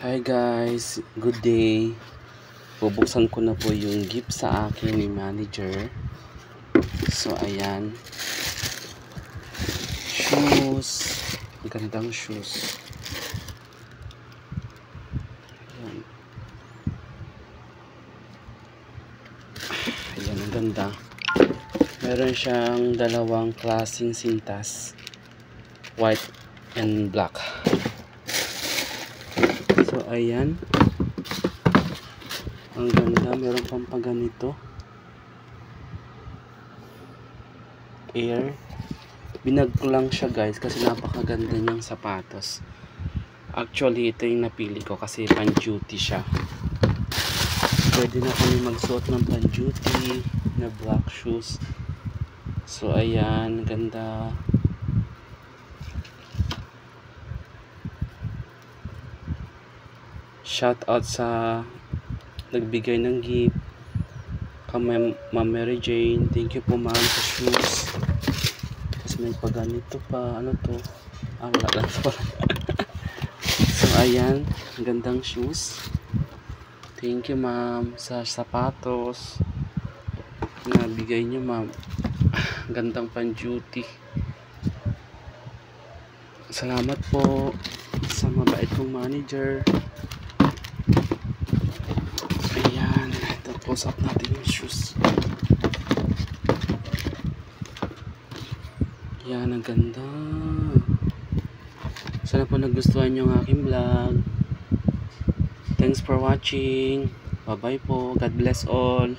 Hi guys, good day. Bubuksan ko na po yung gift sa akin ni manager. So ayan, shoes, gandang shoes. Ayan, ayan ang ganda. Meron siyang dalawang klaseng sintas, white and black. So ayan, ang ganda. Meron pang paganito, air. Binag ko lang siya guys kasi napakaganda niyang sapatos. Actually ito yung napili ko kasi pan duty siya. Pwede na kami magsuot ng pan duty na black shoes. So ayan, ganda. Shout out sa nagbigay ng gift, kay Ma'am Mary Jane. Thank you po ma'am sa shoes. Tapos may paganito pa. Ano to? Wala lang to. So ayan, gandang shoes. Thank you ma'am sa sapatos na bigay niyo ma'am. Gandang pan duty. Salamat po sa mabait kong manager. Ayan, tapos up natin yung shoes. Yan, ang ganda. Sana po nagustuhan yung aking vlog. Thanks for watching. Bye bye po. God bless all.